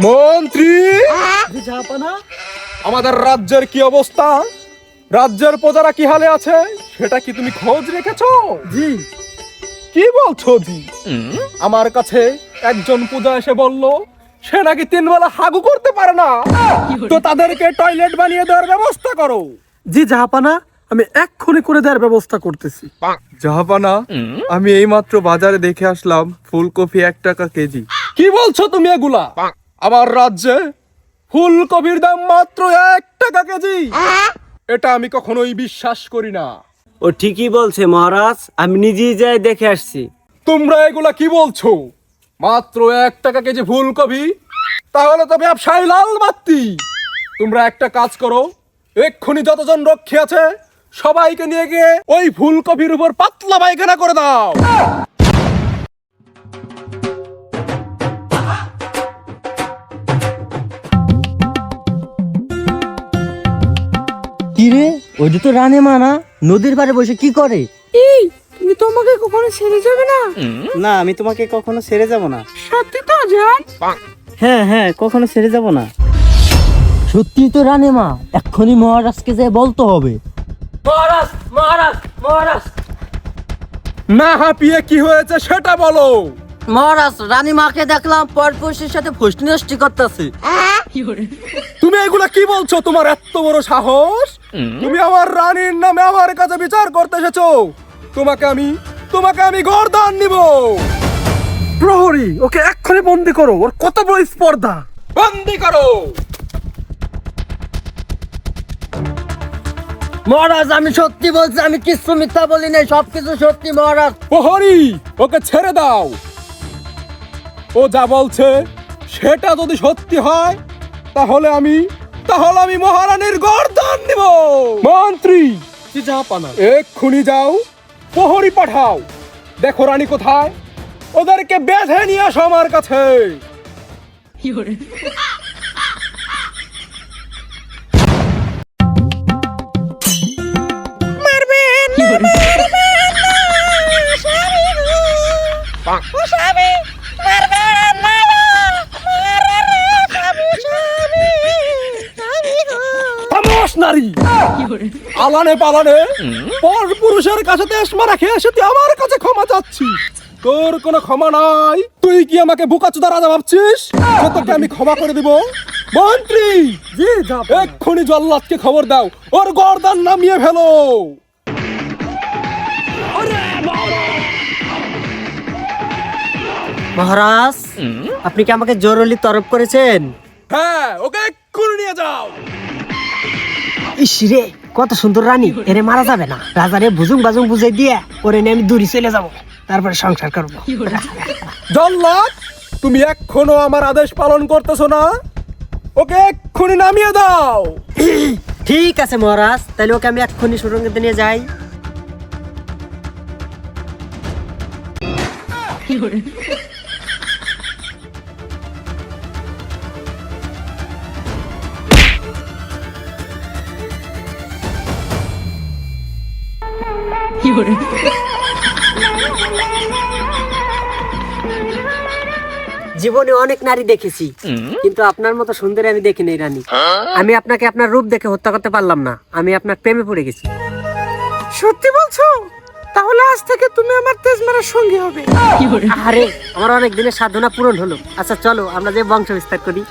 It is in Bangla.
মন্ত্রী, আমাদের রাজ্যের কি অবস্থা, রাজ্যের প্রজারা কি হালে আছে সেটা কি তুমি খোঁজ রেখেছো? জি। কি বলছো জি? আমার কাছে একজন পূজা এসে বলল সে নাকি 3 বেলা হাগু করতে পারে না, তো তাদেরকে টয়লেট বানিয়ে দেওয়ার ব্যবস্থা করো। জি জাহাপানা, আমি এক্ষুনি করে দেওয়ার ব্যবস্থা করতেছি। জাহাপানা, আমি এইমাত্র বাজারে দেখে আসলাম ফুলকপি 1 টাকা কেজি। কি বলছো তুমি এগুলা? আমার রাজ্যে ফুলকপির দাম মাত্র 1 টাকা কেজি? এটা আমি কখনোই বিশ্বাস করি না। ও ঠিকই বলছে মহারাজ, আমি নিজেই যাই দেখে আসছি। তোমরা এগুলা কি বলছো? মাত্র 1 টাকা কেজি ফুলকপি? তাহলে তো ব্যবসায়ী লাল বাত্তি। তোমরা একটা কাজ করো, এক্ষুনি যতজন রক্ষী আছে সবাইকে নিয়ে গিয়ে ওই ফুলকপির উপর পাতলা পায়খানা করে দাও। কি রে, ওইটা তো রানে মানা নদীর পাড়ে বসে কি করে? এই, তুমি তো আমাকে কখনো ছেড়ে যাবে না? না, আমি তোমাকে কখনো ছেড়ে যাব না। সত্যি তো জান? হ্যাঁ হ্যাঁ, কখনো ছেড়ে যাব না। সত্যি তো রানে মা, এক্ষুনি মহারাজকে যে বলতে হবে। মহারাজ মহারাজ মহারাজ না হাঁপিয়ে কি হয়েছে সেটা বলো। মহারাজ, রানী মাকে দেখলাম পরপুরুষের সাথে ফুসনি নষ্টি করতেছে। তুমি এগুলা কি বলছো? তোমার এত বড় সাহস? তুমি আমার রানীর নামে আমার কাছে বিচার করতে এসেছো? তোমাকে আমি গর্দান নিব। প্রহরী, ওকে এক্ষুনি বন্দি করো। ওর কত বড় স্পর্ধা! বন্দি করো। মহারাজ, আমি সত্যি বলছি, আমি কিছু মিথ্যা বলি নাই, সবকিছু সত্যি মহারাজ। প্রহরী, ওকে ছেড়ে দাও। ও যা বলছে সেটা যদি সত্যি হয় তাহলে আমি মহারানীর গর্দান নিব। মন্ত্রী, জি জাহাপানা। এক্ষুনি যাও, প্রহরী পাঠাও, দেখো রানী কোথায়, ওদেরকে বেঁধে নিয়ে আসো আমার কাছে। তামাশ নারী, আলানে পালানে পর পুরুষের কাছে দেশ মারা খেয়ে এসে তুই আমার কাছে ক্ষমা চাচ্ছিস? তোর কোনো ক্ষমা নাই। তুই কি আমাকে বোকাচোদা রাজা ভাবছিস যে তোকে আমি ক্ষমা করে দিব? মন্ত্রী, জি জাহাপানা। এক্ষুনি জল্লাদকে খবর দাও, ওর গর্দান নামিয়ে ফেলো। মহারাজ, আপনি কি আমাকে জরুরি তরফ করেছেন? হ্যাঁ, ওকে এক্ষুনি নিয়ে যাও। ইস রে, কত সুন্দর রানী, এরে মারা যাবে না। রাজারে বুঝুং বাজুং বুঝাই দিয়ে ওরে নিয়ে আমি দূরে চলে যাব, তারপরে সংসার করবো। জল্লাদ, তুমি এখনো আমার আদেশ পালন করতেছো না? ওকে এক্ষুনি নামিয়ে দাও। ঠিক আছে মহারাজ, তাহলে ওকে আমি এক্ষুনি সুরঙ্গতে নিয়ে যাই। জীবনে অনেক নারী দেখেছি, কিন্তু আপনার মতো সুন্দরী আমি দেখিনি রানী। আমি আপনাকে আপনার রূপ দেখে হত্যা করতে পারলাম না, আমি আপনার প্রেমে পড়ে গেছি। সত্যি বলছো? তাহলে আজ থেকে তুমি আমার তেজমারার সঙ্গী হবে। আরে, আমার অনেক দিনের সাধনা পূরণ হলো। আচ্ছা চলো, আমরা যে বংশ বিস্তার করি।